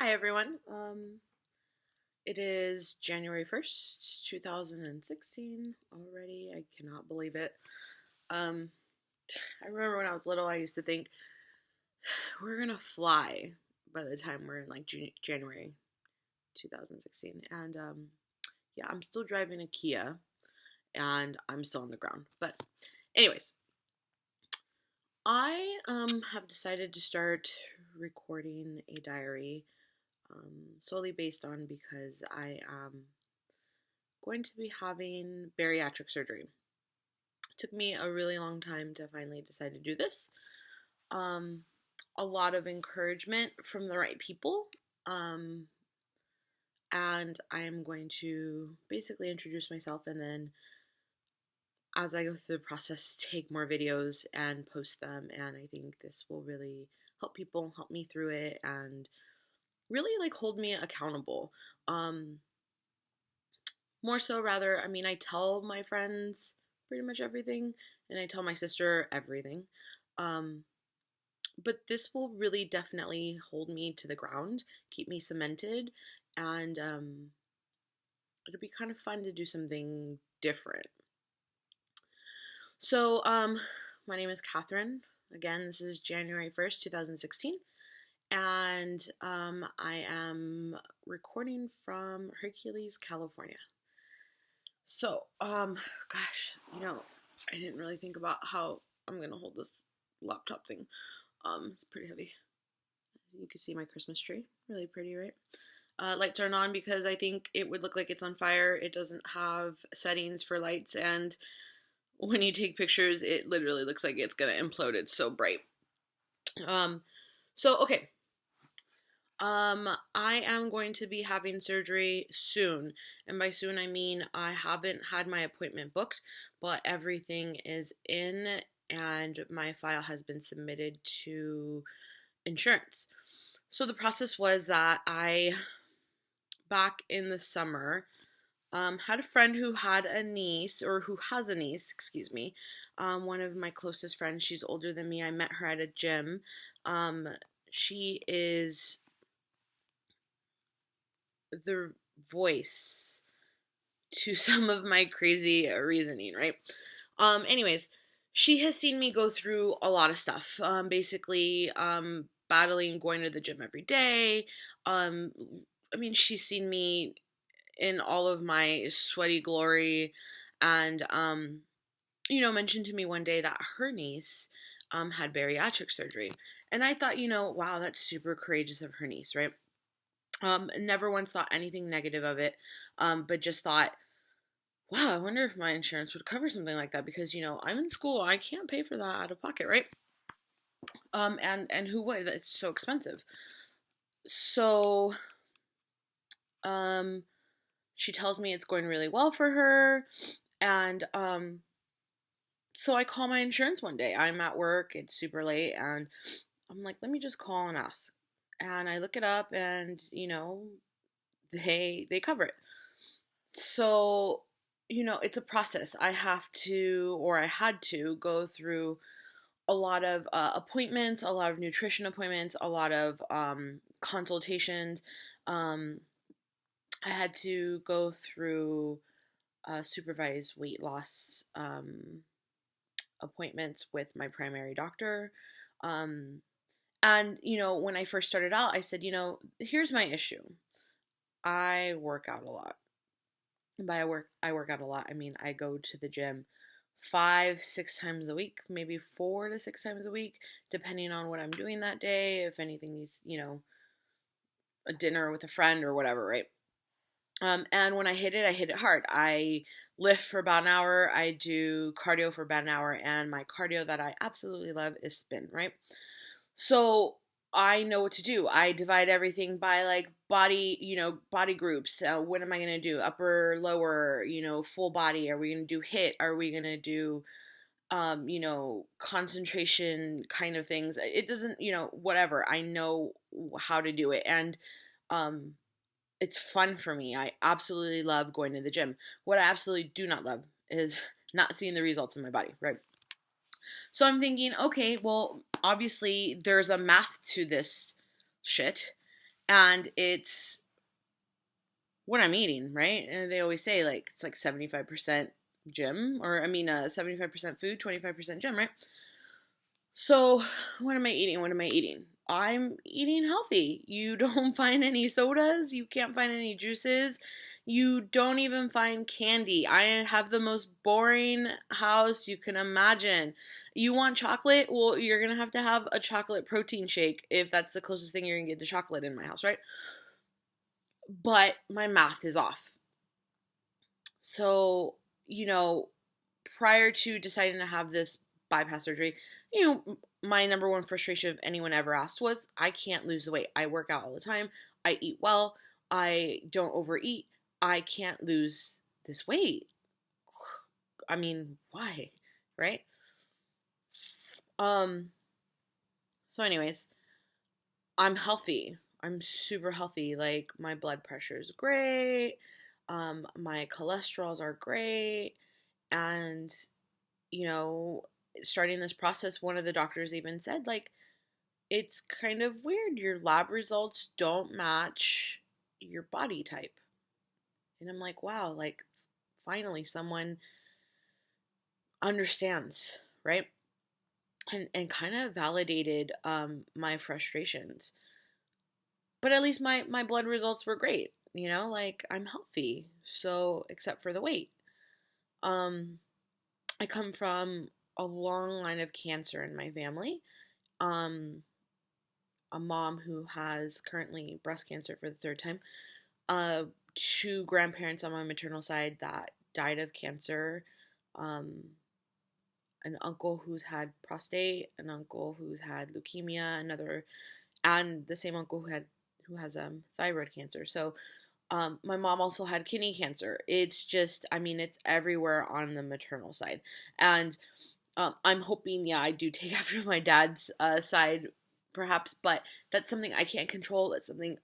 Hi everyone. It is January 1st, 2016 already. I cannot believe it. Um, I remember when I was little, I used to think we're gonna fly by the time we're in like January 2016. And yeah, I'm still driving a Kia and I'm still on the ground. But anyways, I have decided to start recording a diary solely based on because I am going to be having bariatric surgery. It took me a really long time to finally decide to do this. Um, a lot of encouragement from the right people. Um, and I am going to basically introduce myself and then as I go through the process, take more videos and post them. And I think this will really help people, help me through it, and really like hold me accountable. Um, More so, rather, I mean, I tell my friends pretty much everything, and I tell my sister everything. Um, but this will really definitely hold me to the ground, keep me cemented, and it'll be kind of fun to do something different. So, my name is Catherine. Again, this is January 1st, 2016, and I am recording from Hercules, California. So, gosh, I didn't really think about how I'm gonna hold this laptop thing. It's pretty heavy. You can see my Christmas tree. Really pretty, right? Lights aren't on because I think it would look like it's on fire. It doesn't have settings for lights, and when you take pictures, it literally looks like it's gonna implode. It's so bright. Um, okay. I am going to be having surgery soon. And by soon, I mean I haven't had my appointment booked, but everything is in and my file has been submitted to insurance. So the process was that back in the summer, had a friend who had a niece, or who has a niece, excuse me. One of my closest friends, she's older than me. I met her at a gym. She is the voice to some of my crazy reasoning, right? Anyways, she has seen me go through a lot of stuff. Basically, battling going to the gym every day. I mean, she's seen me in all of my sweaty glory, and mentioned to me one day that her niece had bariatric surgery, and I thought, wow, that's super courageous of her niece, right? Never once thought anything negative of it, but just thought, wow, I wonder if my insurance would cover something like that because, I'm in school. I can't pay for that out of pocket, right? And who would? It's so expensive. So, um, she tells me it's going really well for her. And, so I call my insurance one day. I'm at work. It's super late. And I'm like, let me just call and ask. And I look it up and, they cover it. So, it's a process. I had to go through a lot of appointments, a lot of nutrition appointments, a lot of consultations. I had to go through supervised weight loss appointments with my primary doctor. Um, and, when I first started out, I said, here's my issue. I work out a lot. And by I work out a lot, I mean I go to the gym 5-6 times a week, maybe 4 to 6 times a week, depending on what I'm doing that day. If anything needs, a dinner with a friend or whatever, right? And when I hit it hard. I lift for about an hour. I do cardio for about an hour, and my cardio that I absolutely love is spin, right? So I know what to do. I divide everything by like body groups. What am I going to do? Upper, lower, full body. Are we going to do HIIT? Are we going to do, concentration kind of things? It doesn't, whatever. I know how to do it. And, it's fun for me. I absolutely love going to the gym. What I absolutely do not love is not seeing the results in my body, right? So I'm thinking, okay, well, obviously there's a math to this shit. And it's what I'm eating, right? And they always say like it's like 75% gym, or 75% food, 25% gym, right? So, what am I eating? What am I eating? I'm eating healthy. You don't find any sodas, you can't find any juices, you don't even find candy. I have the most boring house you can imagine. You want chocolate? Well, you're going to have a chocolate protein shake if that's the closest thing you're going to get to chocolate in my house, right? But my math is off. So, you know, prior to deciding to have this bypass surgery, my number one frustration if anyone ever asked was I can't lose the weight. I work out all the time. I eat well. I don't overeat. I can't lose this weight. I mean, why? Right? Um so anyways, I'm healthy. I'm super healthy. Like my blood pressure is great. My cholesterols are great. And you know, starting this process, one of the doctors even said, like, it's kind of weird. Your lab results don't match your body type. And I'm like, wow, like, finally someone understands, right? And kind of validated my frustrations. But at least my blood results were great, like I'm healthy. So, except for the weight. Um, I come from a long line of cancer in my family. Um, a mom who has currently breast cancer for the third time, two grandparents on my maternal side that died of cancer, um, an uncle who's had prostate, an uncle who's had leukemia, and the same uncle who has thyroid cancer. So my mom also had kidney cancer. It's just, it's everywhere on the maternal side, and I'm hoping, yeah, I do take after my dad's side, perhaps, but that's something I can't control. That's something,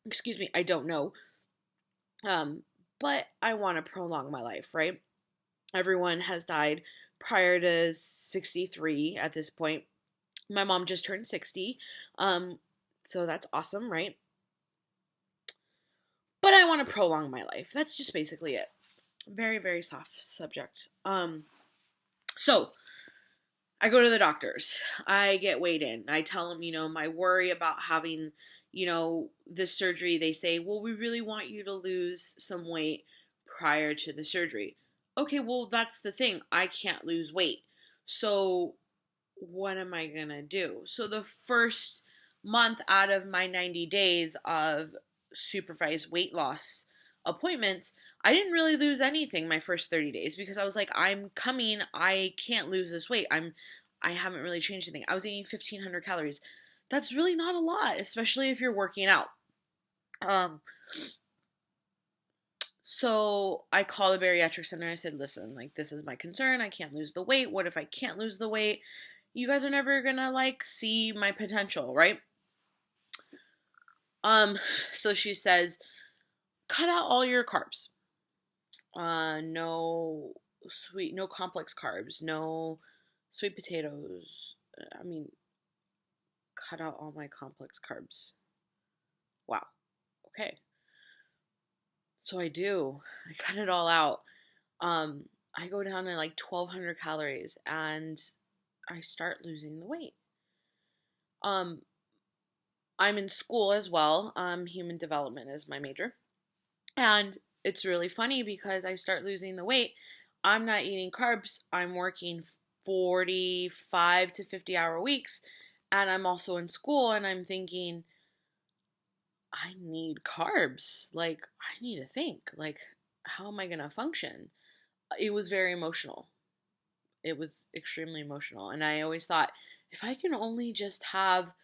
excuse me, I don't know. Um, but I want to prolong my life, right? Everyone has died prior to 63 at this point. My mom just turned 60. So that's awesome, right? But I want to prolong my life. That's just basically it. Very, very soft subject. So I go to the doctors. I get weighed in. I tell them, my worry about having, this surgery. They say, well, we really want you to lose some weight prior to the surgery. Okay, well, that's the thing. I can't lose weight. So what am I going to do? So the first month out of my 90 days of supervised weight loss appointments, I didn't really lose anything my first 30 days because I was like, I'm coming, I can't lose this weight. I haven't really changed anything. I was eating 1,500 calories. That's really not a lot, especially if you're working out. So I called the bariatric center and I said, listen, like, this is my concern. I can't lose the weight. What if I can't lose the weight? You guys are never gonna see my potential, right? So she says, cut out all your carbs. No complex carbs, no sweet potatoes. Cut out all my complex carbs. Wow. Okay. So I do. I cut it all out. I go down to like 1,200 calories and I start losing the weight. I'm in school as well. Human development is my major. And it's really funny because I start losing the weight. I'm not eating carbs. I'm working 45 to 50-hour weeks. And I'm also in school and I'm thinking, I need carbs. Like, I need to think. Like, how am I going to function? It was very emotional. It was extremely emotional. And I always thought, if I can only just have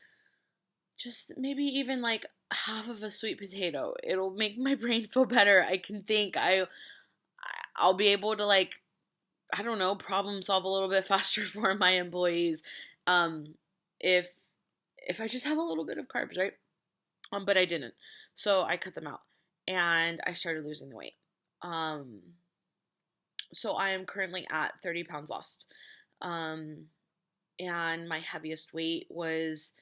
just maybe even like half of a sweet potato, it'll make my brain feel better. I can think. I'll be able to, like, I don't know, problem solve a little bit faster for my employees. Um, if if I just have a little bit of carbs, right? But I didn't. So I cut them out and I started losing the weight. Um, so I am currently at 30 pounds lost. And my heaviest weight was,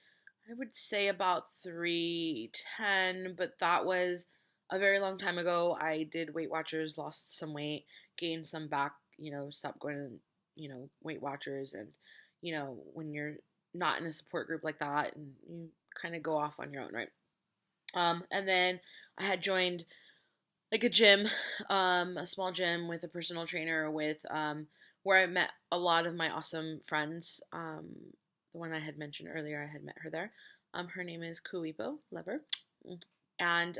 I would say about 310, but that was a very long time ago. I did Weight Watchers, lost some weight, gained some back, stopped going to, Weight Watchers. And, when you're not in a support group like that and you kind of go off on your own, right? And then I had joined like a gym, a small gym with a personal trainer where I met a lot of my awesome friends. The one I had mentioned earlier, I had met her there. Her name is Kuipo Lever. And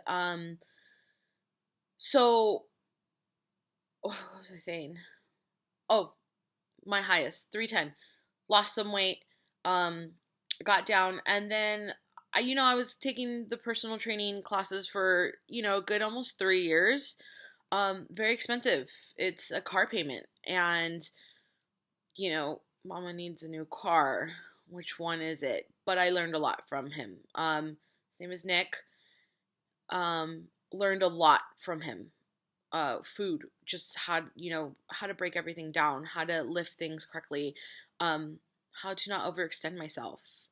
so what was I saying? Oh, my highest, 310. Lost some weight, got down, and then I was taking the personal training classes for, good almost 3 years. Very expensive. It's a car payment. And, mama needs a new car. Which one is it? But I learned a lot from him. His name is Nick. Learned a lot from him. Food, just how to break everything down, how to lift things correctly, how to not overextend myself.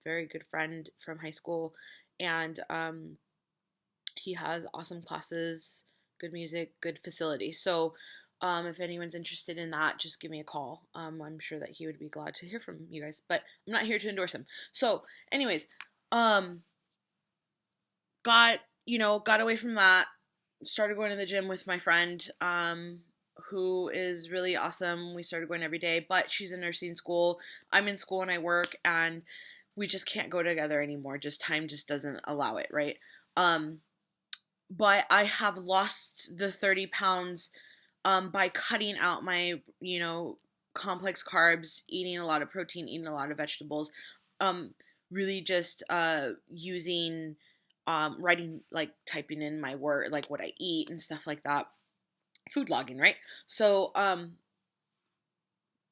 Very good friend from high school, and he has awesome classes, good music, good facility. So if anyone's interested in that, just give me a call. I'm sure that he would be glad to hear from you guys, but I'm not here to endorse him. So anyways, got away from that, started going to the gym with my friend, who is really awesome. We started going every day, but she's in nursing school. I'm in school and I work, and we just can't go together anymore. Just time just doesn't allow it, right? But I have lost the 30 pounds by cutting out my, complex carbs, eating a lot of protein, eating a lot of vegetables, really just using, writing, like typing in my word, like what I eat and stuff like that. Food logging, right? So,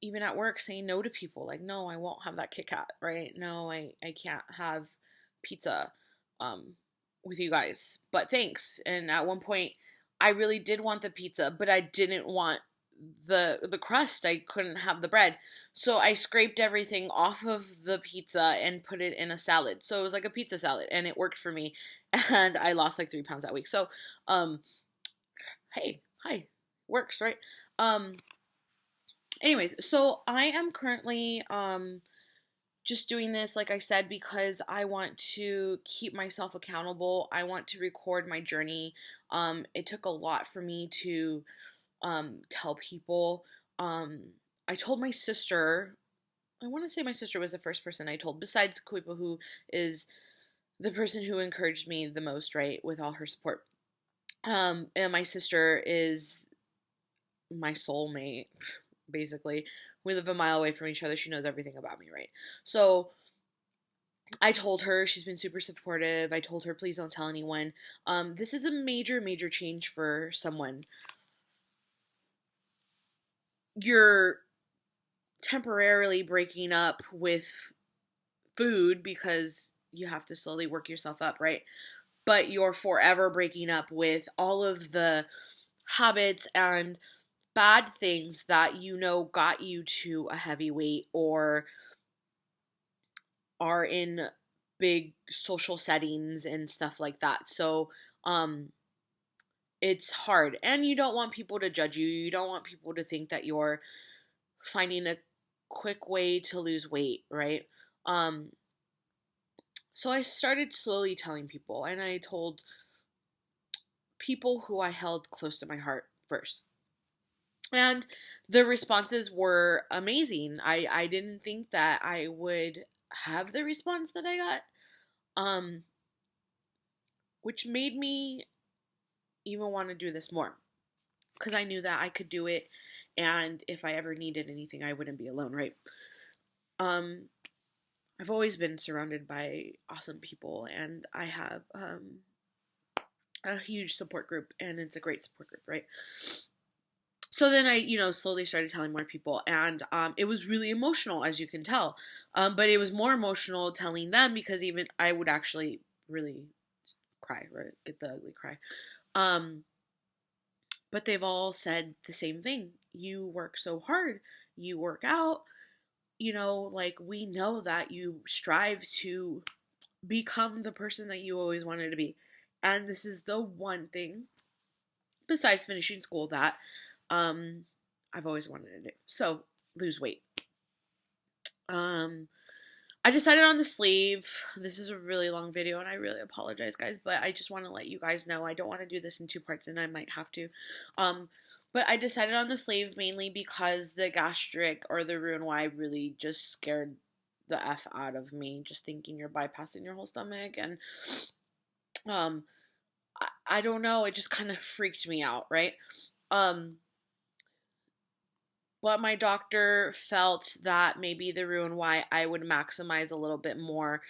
even at work, saying no to people, like, no, I won't have that Kit Kat, right? No, I can't have pizza, with you guys, but thanks. And at one point, I really did want the pizza, but I didn't want the crust. I couldn't have the bread. So I scraped everything off of the pizza and put it in a salad. So it was like a pizza salad, and it worked for me. And I lost like 3 pounds that week. So, hey, hi, works, right? Anyways, so I am currently just doing this, like I said, because I want to keep myself accountable. I want to record my journey. It took a lot for me to tell people. I told my sister. I want to say my sister was the first person I told, besides Kuipa, who is the person who encouraged me the most, right, with all her support. And my sister is my soulmate, basically. We live a mile away from each other. She knows everything about me, right? So I told her, she's been super supportive. I told her, please don't tell anyone. This is a major, major change for someone. You're temporarily breaking up with food because you have to slowly work yourself up, right? But you're forever breaking up with all of the habits and bad things that got you to a heavy weight or are in big social settings and stuff like that. So, it's hard, and you don't want people to judge you. You don't want people to think that you're finding a quick way to lose weight, right? So I started slowly telling people, and I told people who I held close to my heart first. And the responses were amazing. I didn't think that I would have the response that I got, which made me even want to do this more, because I knew that I could do it, and if I ever needed anything, I wouldn't be alone, right? I've always been surrounded by awesome people, and I have a huge support group, and it's a great support group, right? So then I, slowly started telling more people, and it was really emotional, as you can tell. But it was more emotional telling them, because even I would actually really cry, right? Get the ugly cry. But they've all said the same thing. You work so hard. You work out. like we know that you strive to become the person that you always wanted to be. And this is the one thing besides finishing school that um I've always wanted to do. So, lose weight. Um I decided on the sleeve. This is a really long video and I really apologize, guys, but I just want to let you guys know I don't want to do this in 2 parts and I might have to. But I decided on the sleeve mainly because the gastric or the Roux-en-Y really just scared the F out of me, just thinking you're bypassing your whole stomach. And um I don't know, it just kind of freaked me out, right? Um but my doctor felt that maybe the Roux-en-Y I would maximize a little bit more,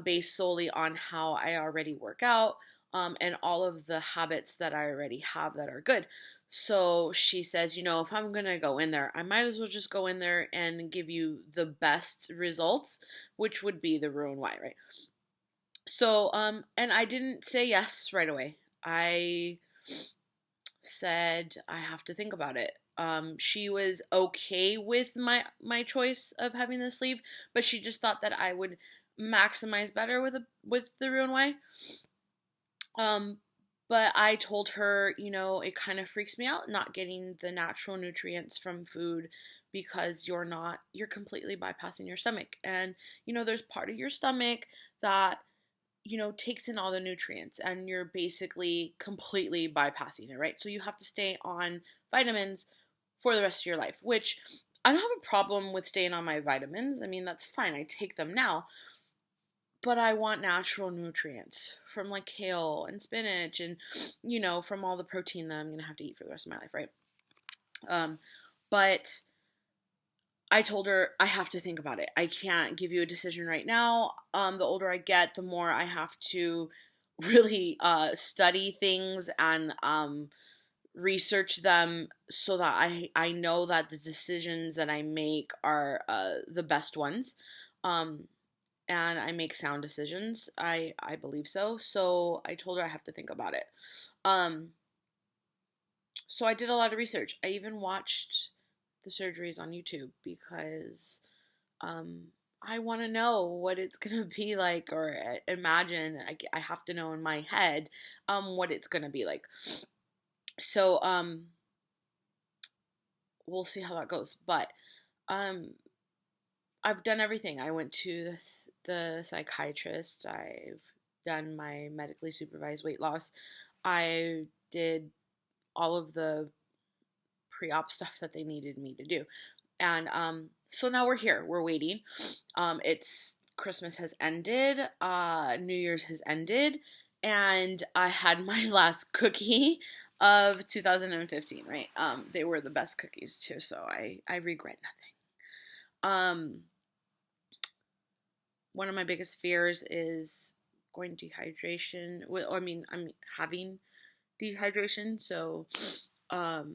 based solely on how I already work out, and all of the habits that I already have that are good. So she says, if I'm going to go in there, I might as well just go in there and give you the best results, which would be the Roux-en-Y, right? So, and I didn't say yes right away. I said I have to think about it. She was okay with my choice of having the sleeve, but she just thought that I would maximize better with the Roux-en-Y. Um, but I told her, it kind of freaks me out not getting the natural nutrients from food because you're completely bypassing your stomach. And there's part of your stomach that takes in all the nutrients and you're basically completely bypassing it, right? So you have to stay on vitamins for the rest of your life, which I don't have a problem with staying on my vitamins. I mean, that's fine. I take them now. But I want natural nutrients from like kale and spinach and, from all the protein that I'm going to have to eat for the rest of my life, right? But I told her I have to think about it. I can't give you a decision right now. The older I get, the more I have to really study things and research them so that I know that the decisions that I make are the best ones. And I make sound decisions. I believe so. So I told her I have to think about it. So I did a lot of research. I even watched the surgeries on YouTube because I want to know what it's going to be like, or imagine. I have to know in my head what it's going to be like. So we'll see how that goes. But I've done everything. I went to the psychiatrist. I've done my medically supervised weight loss. I did all of the pre-op stuff that they needed me to do. And so now we're here. We're waiting. It's Christmas has ended. New Year's has ended. And I had my last cookie of 2015, right? They were the best cookies too, so I regret nothing. One of my biggest fears is going dehydration. Well, I mean, I'm having dehydration, so I've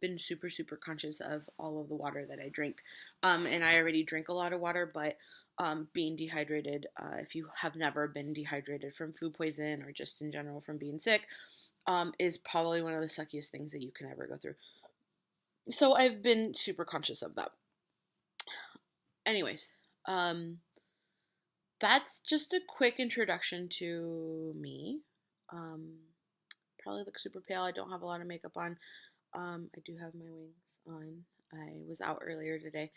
been super, super conscious of all of the water that I drink. And I already drink a lot of water, but being dehydrated, if you have never been dehydrated from food poison or just in general from being sick, is probably one of the suckiest things that you can ever go through. So I've been super conscious of that. Anyways, that's just a quick introduction to me. Probably look super pale. I don't have a lot of makeup on. I do have my wings on. I was out earlier today.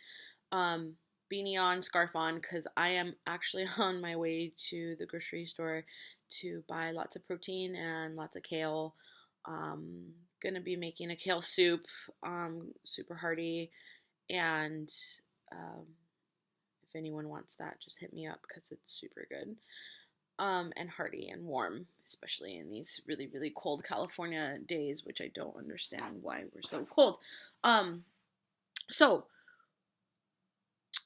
Beanie on, scarf on, because I am actually on my way to the grocery store to buy lots of protein and lots of kale. Gonna be making a kale soup, super hearty, and if anyone wants that, just hit me up because it's super good. And hearty and warm, especially in these really, really cold California days, which I don't understand why we're so cold. So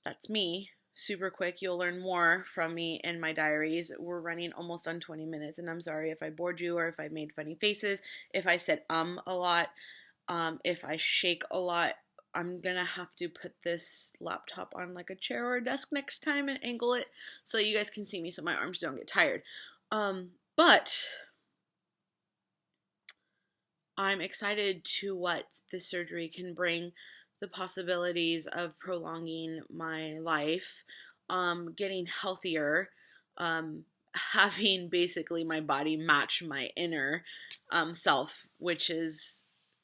that's me. Super quick. You'll learn more from me in my diaries. We're running almost on 20 minutes, and I'm sorry if I bored you or if I made funny faces, if I said a lot, if I shake a lot. I'm gonna have to put this laptop on like a chair or a desk next time and angle it so you guys can see me so my arms don't get tired. But I'm excited to what this surgery can bring. the possibilities of prolonging my life, getting healthier, having basically my body match my inner self, which is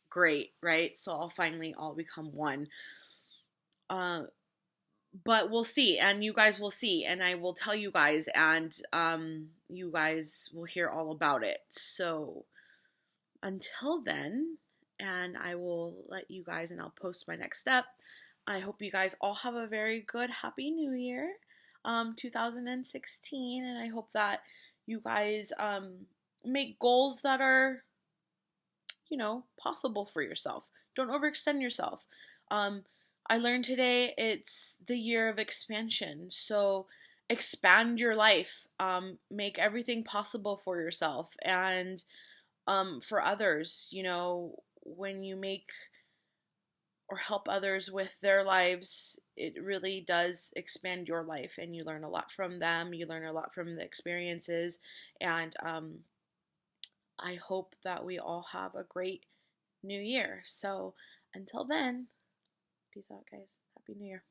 great, right? So I'll finally all become one. Uh, but we'll see, and you guys will see, and I will tell you guys, and you guys will hear all about it. So until then, and I will let you guys, and I'll post my next step. I hope you guys all have a very good, happy new year, 2016, and I hope that you guys make goals that are, possible for yourself. Don't overextend yourself. Um, I learned today it's the year of expansion. So expand your life, make everything possible for yourself and for others. When you make or help others with their lives, it really does expand your life, and you learn a lot from them. You learn a lot from the experiences, and I hope that we all have a great new year. So until then, peace out, guys. Happy New Year.